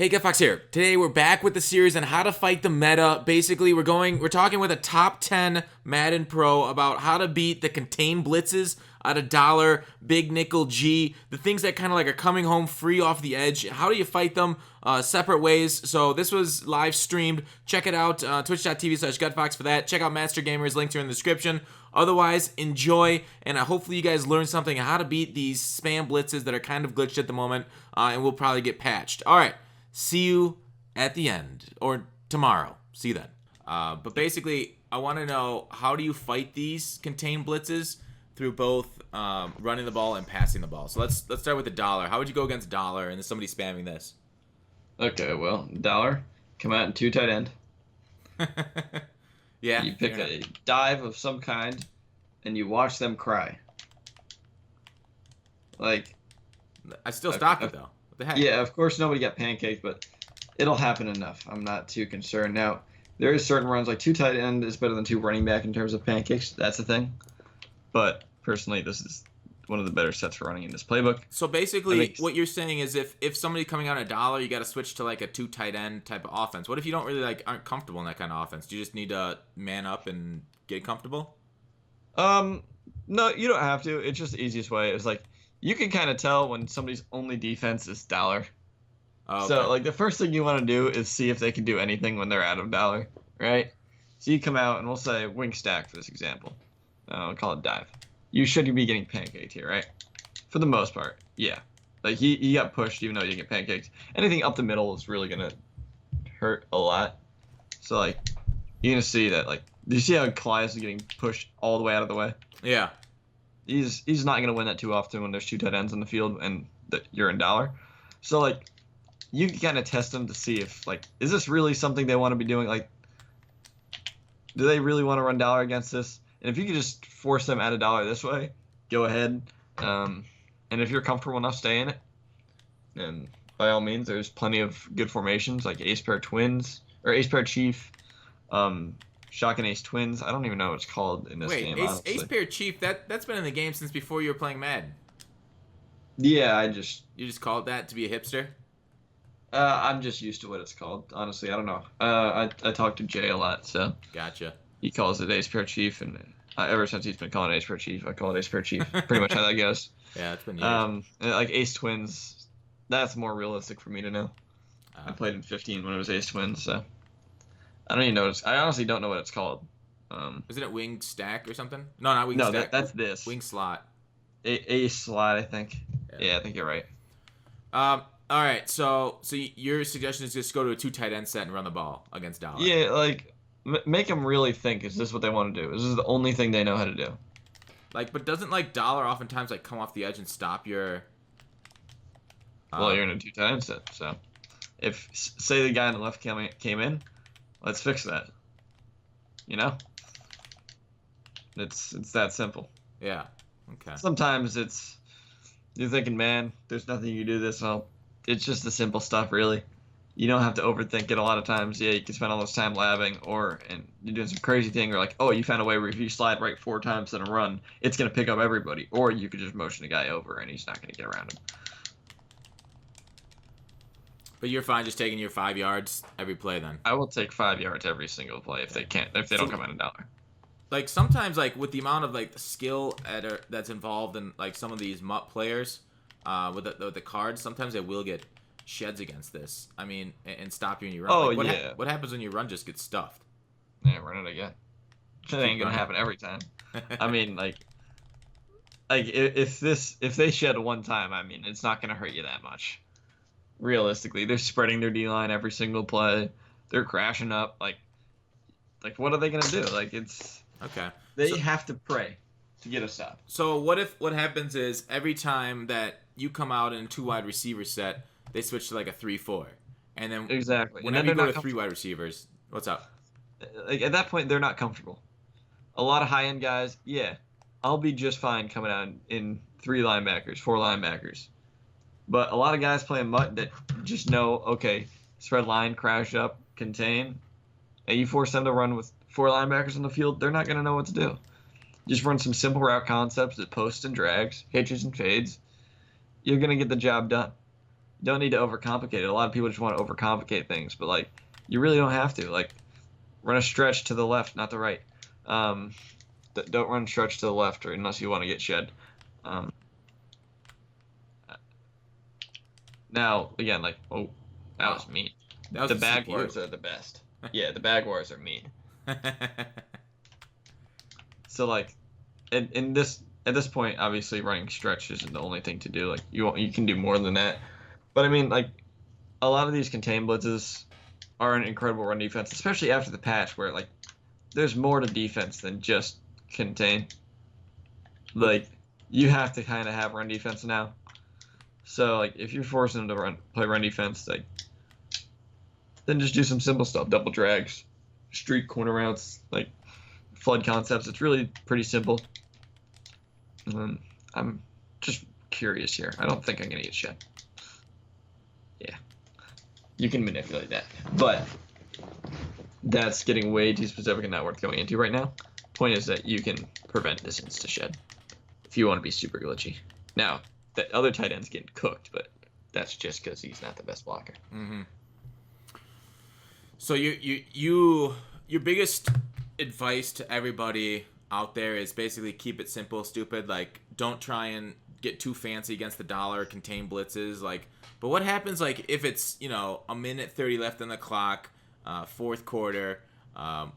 Hey, GetFox here. Today we're back with the series on how to fight the meta. Basically, we're talking with a top 10 Madden pro about how to beat the contained blitzes at $1, big nickel G, the things that kind of like are coming home free off the edge. How do you fight them separate ways? So this was live streamed. Check it out, twitch.tv/GutFox for that. Check out Master Gamers, links are in the description. Otherwise, enjoy, and hopefully you guys learned something on how to beat these spam blitzes that are kind of glitched at the moment, and will probably get patched. All right. See you at the end, or tomorrow. See you then. But basically, I want to know, how do you fight these contained blitzes through both running the ball and passing the ball? So let's start with $1. How would you go against $1 and then somebody spamming this? Okay, well, $1, come out in 2 tight end. Yeah. You pick a dive of some kind, and you watch them cry. Like, I still stopped it though. What the heck? yeah, of course nobody got pancaked, but it'll happen enough. I'm not too concerned. Now, there is certain runs, like 2 tight end is better than 2 running back in terms of pancakes. That's a thing. But personally, this is one of the better sets for running in this playbook. So basically, what you're saying is if somebody coming out at $1, you got to switch to like a 2 tight end type of offense. What if you don't really aren't comfortable in that kind of offense? Do you just need to man up and get comfortable? No, you don't have to. It's just the easiest way. It's like, you can kind of tell when somebody's only defense is $1. Oh, okay. So, like, the first thing you want to do is see if they can do anything when they're out of $1, right? So you come out, and we'll say wing stack for this example. I'll call it dive. You should be getting pancaked here, right? For the most part, yeah. Like, he got pushed even though you get pancaked. Anything up the middle is really going to hurt a lot. So, like, you're going to see that, like, do you see how Callias is getting pushed all the way out of the way? Yeah. He's not going to win that too often when there's 2 tight ends on the field and you're in $1. So, like, you can kind of test them to see if, like, is this really something they want to be doing? Like, do they really want to run $1 against this? And if you could just force them at $1 this way, go ahead. And if you're comfortable enough, stay in it. And by all means, there's plenty of good formations like ace pair twins or ace pair chief, shotgun ace twins. I don't even know what it's called in this game. Wait, ace pair chief, that's been in the game since before you were playing Madden. Yeah, You just called that to be a hipster? I'm just used to what it's called. Honestly, I don't know. I talk to Jay a lot, so. Gotcha. He calls it ace pair chief, and ever since he's been calling it ace pair chief, I call it ace pair chief. Pretty much how that goes. Yeah, it's been years. Like ace twins, that's more realistic for me to know. I played in 15 when it was ace twins, so I don't even know. I honestly don't know what it's called. Isn't it wing stack or something? No, not wing stack. No, that's this. Wing slot. Ace slot, I think. Yeah, I think you're right. All right, so your suggestion is just go to a 2 tight end set and run the ball against $1. Yeah, like, make them really think, is this what they want to do? Is this the only thing they know how to do? Like, but doesn't like $1 oftentimes like come off the edge and stop your? Well, you're in a 2 tight end set, so if say the guy on the left came in, let's fix that. You know, it's that simple. Yeah. Okay. Sometimes you're thinking, man, there's nothing you can do this. Well, it's just the simple stuff, really. You don't have to overthink it a lot of times. Yeah, you can spend all this time labbing, and you're doing some crazy thing, or like, oh, you found a way where if you slide right 4 times in a run, it's going to pick up everybody. Or you could just motion a guy over, and he's not going to get around him. But you're fine just taking your 5 yards every play then? I will take 5 yards every single play if they don't come out $1. Like, sometimes, like, with the amount of, like, the skill that's involved in, like, some of these MUT players with the cards, sometimes they will get sheds against this. I mean, and stop you in your run. Oh, like, yeah. What happens when your run just gets stuffed? Yeah, run it again. That ain't gonna happen every time. I mean, like if they shed 1 time, I mean, it's not gonna hurt you that much. Realistically, they're spreading their D line every single play. They're crashing up. Like what are they gonna do? Like, it's okay. They have to pray to get a stop. So what happens is every time that you come out in a 2 wide receiver set, they switch to like a 3-4, and then exactly. Whenever you go to 3 wide receivers, what's up? Like, at that point, they're not comfortable. A lot of high end guys, yeah, I'll be just fine coming out in 3 linebackers, 4 linebackers. But a lot of guys playing MUT that just know, okay, spread line, crash up, contain, and you force them to run with 4 linebackers on the field, they're not going to know what to do. Just run some simple route concepts that posts and drags, hitches and fades. You're going to get the job done. don't need to overcomplicate it. A lot of people just want to overcomplicate things, but like you really don't have to. Like run a stretch to the left, not the right. Don't run stretch to the left, or unless you want to get shed. Now again, like that was mean. That was The a bag CPU. wars are the best. Yeah, the bag wars are mean. So like, in this at this point, obviously running stretch isn't the only thing to do. Like you can do more than that. But I mean, like a lot of these contain blitzes are an incredible run defense, especially after the patch where like there's more to defense than just contain. Like you have to kind of have run defense now. So like if you're forcing them to play run defense, like then just do some simple stuff, double drags, streak corner routes, like flood concepts. It's really pretty simple. I'm just curious here. I don't think I'm gonna get shed. Yeah, you can manipulate that, but that's getting way too specific and not worth going into right now. Point is that you can prevent this insta shed if you want to be super glitchy. Now, the other tight end's getting cooked, but that's just because he's not the best blocker. Mm-hmm. So your biggest advice to everybody out there is basically keep it simple, stupid. Like don't try and get too fancy against the dollar, contain blitzes. Like, but what happens like if it's a minute 30 left on the clock, fourth quarter?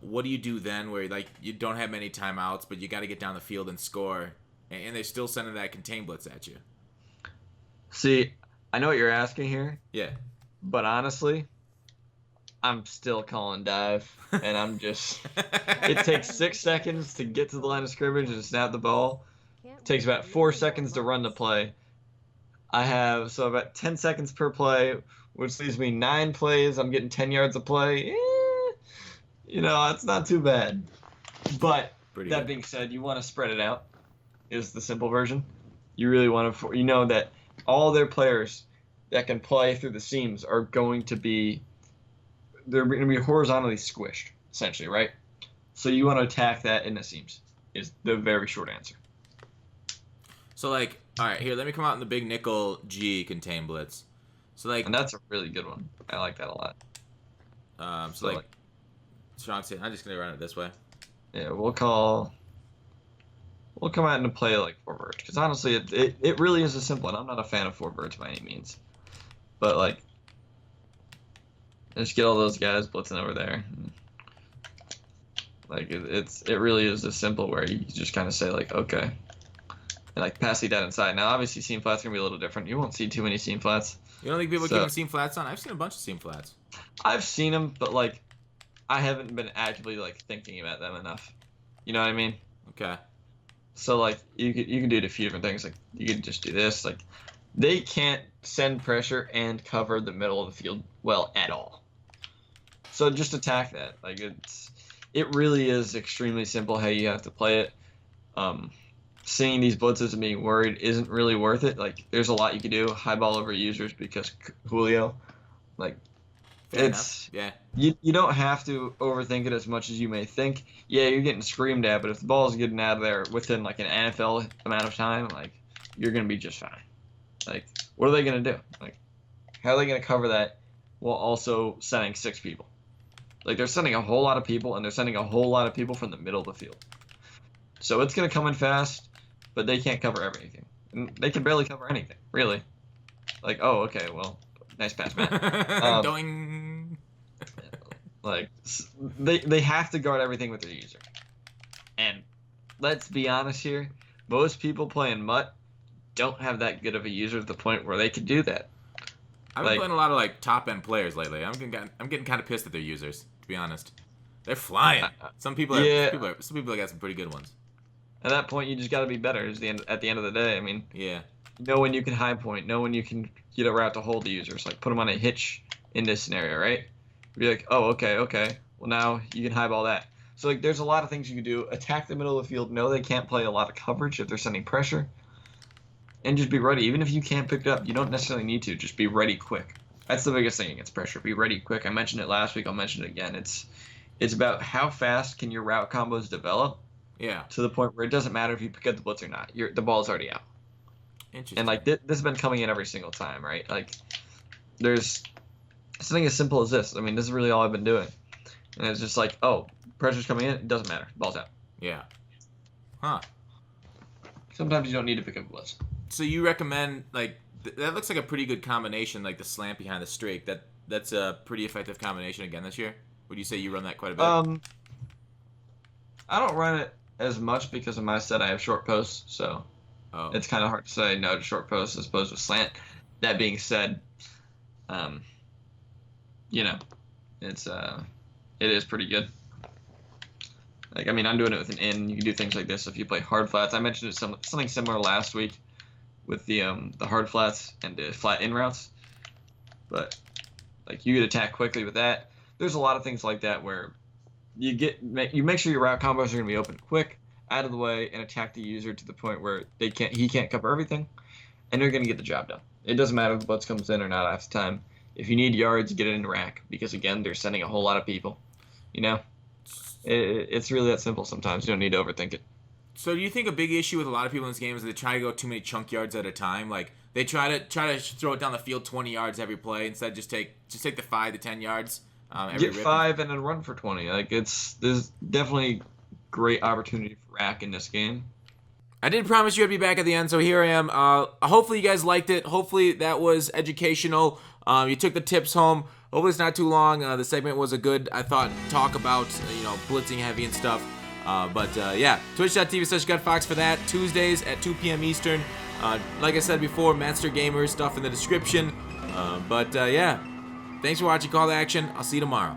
What do you do then where like you don't have many timeouts, but you got to get down the field and score, and they're still sending that contain blitz at you? See, I know what you're asking here. Yeah. But honestly, I'm still calling dive, and I'm just. It takes 6 seconds to get to the line of scrimmage and snap the ball. It takes about 4 seconds to run the play. I have about 10 seconds per play, which leaves me 9 plays. I'm getting 10 yards a play. It's not too bad. But that being said, you want to spread it out. Is the simple version. You really want to. That all their players that can play through the seams are going to be. They're going to be horizontally squished, essentially, right? So you want to attack that in the seams, is the very short answer. So, like, all right, here, let me come out in the big nickel G contain blitz. So, like... And that's a really good one. I like that a lot. Strong say, I'm just going to run it this way. Yeah, we'll come out and play, like, four birds. Because, honestly, it really is a simple one. I'm not a fan of four birds by any means. But, like... Just get all those guys blitzing over there. Like it really is as simple where you just kind of say like okay, and like pass it down inside. Now obviously seam flats are gonna be a little different. You won't see too many seam flats. You don't think people are keeping seam flats on? I've seen a bunch of seam flats. I've seen them, but like I haven't been actively like thinking about them enough. You know what I mean? Okay. So like you can do a few different things. Like you can just do this. Like they can't send pressure and cover the middle of the field well at all. So just attack that. Like it really is extremely simple how you have to play it. Seeing these blitzes and being worried isn't really worth it. Like there's a lot you can do. High ball over users because Julio. Like Fair it's enough. Yeah. You don't have to overthink it as much as you may think. Yeah, you're getting screamed at, but if the ball is getting out of there within like an NFL amount of time, like you're gonna be just fine. Like what are they gonna do? Like how are they gonna cover that while also sending 6 people? Like, they're sending a whole lot of people, and they're sending a whole lot of people from the middle of the field. So it's going to come in fast, but they can't cover everything. And they can barely cover anything, really. Like, oh, okay, well, nice pass, Matt. Doing. Like, they have to guard everything with their user. And let's be honest here, most people playing Mutt don't have that good of a user to the point where they could do that. I've been playing a lot of, like, top-end players lately. I'm getting kind of pissed at their users, to be honest. They're flying. Some people have got some pretty good ones. At that point, you just got to be better at the end of the day. I mean, yeah. Know when you can high point. Know when you can get a route to hold the users. Like, put them on a hitch in this scenario, right? Be like, oh, okay. Well, now you can highball that. So, like, there's a lot of things you can do. Attack the middle of the field. Know they can't play a lot of coverage if they're sending pressure. And just be ready. Even if you can't pick it up, you don't necessarily need to. Just be ready quick. That's the biggest thing against pressure. Be ready quick. I mentioned it last week. I'll mention it again. It's about how fast can your route combos develop. Yeah. To the point where it doesn't matter if you pick up the blitz or not. The ball's already out. Interesting. And like this has been coming in every single time, right? Like there's something as simple as this. I mean, this is really all I've been doing. And it's just like, oh, pressure's coming in. It doesn't matter. Ball's out. Yeah. Huh. Sometimes you don't need to pick up a blitz. So you recommend, like, that looks like a pretty good combination, like the slant behind the streak. That's a pretty effective combination again this year. Would you say you run that quite a bit? I don't run it as much because of my set. I have short posts, so it's kind of hard to say no to short posts as opposed to slant. That being said, you know, it is pretty good. Like, I mean, I'm doing it with an in. You can do things like this if you play hard flats. I mentioned it something similar last week with the hard flats and the flat in routes. But like, you could attack quickly with that. There's a lot of things like that where you make sure your route combos are going to be open quick, out of the way, and attack the user to the point where he can't cover everything, and you're going to get the job done. It doesn't matter if the blitz comes in or not half the time. If you need yards, get it in rack, because again, they're sending a whole lot of people. You know, it's really that simple. Sometimes you don't need to overthink it. So do you think a big issue with a lot of people in this game is that they try to go too many chunk yards at a time? Like, they try to throw it down the field 20 yards every play instead just take the 5 to 10 yards. Get 5 and then run for 20. Like, there's definitely great opportunity for rack in this game. I did promise you I'd be back at the end, so here I am. Hopefully you guys liked it. Hopefully that was educational. You took the tips home. Hopefully it's not too long. The segment was a good, I thought, talk about blitzing heavy and stuff. But yeah, twitch.tv/GutFox for that. Tuesdays at 2 p.m. Eastern. Like I said before, Master Gamer stuff in the description. But yeah, thanks for watching Call to Action. I'll see you tomorrow.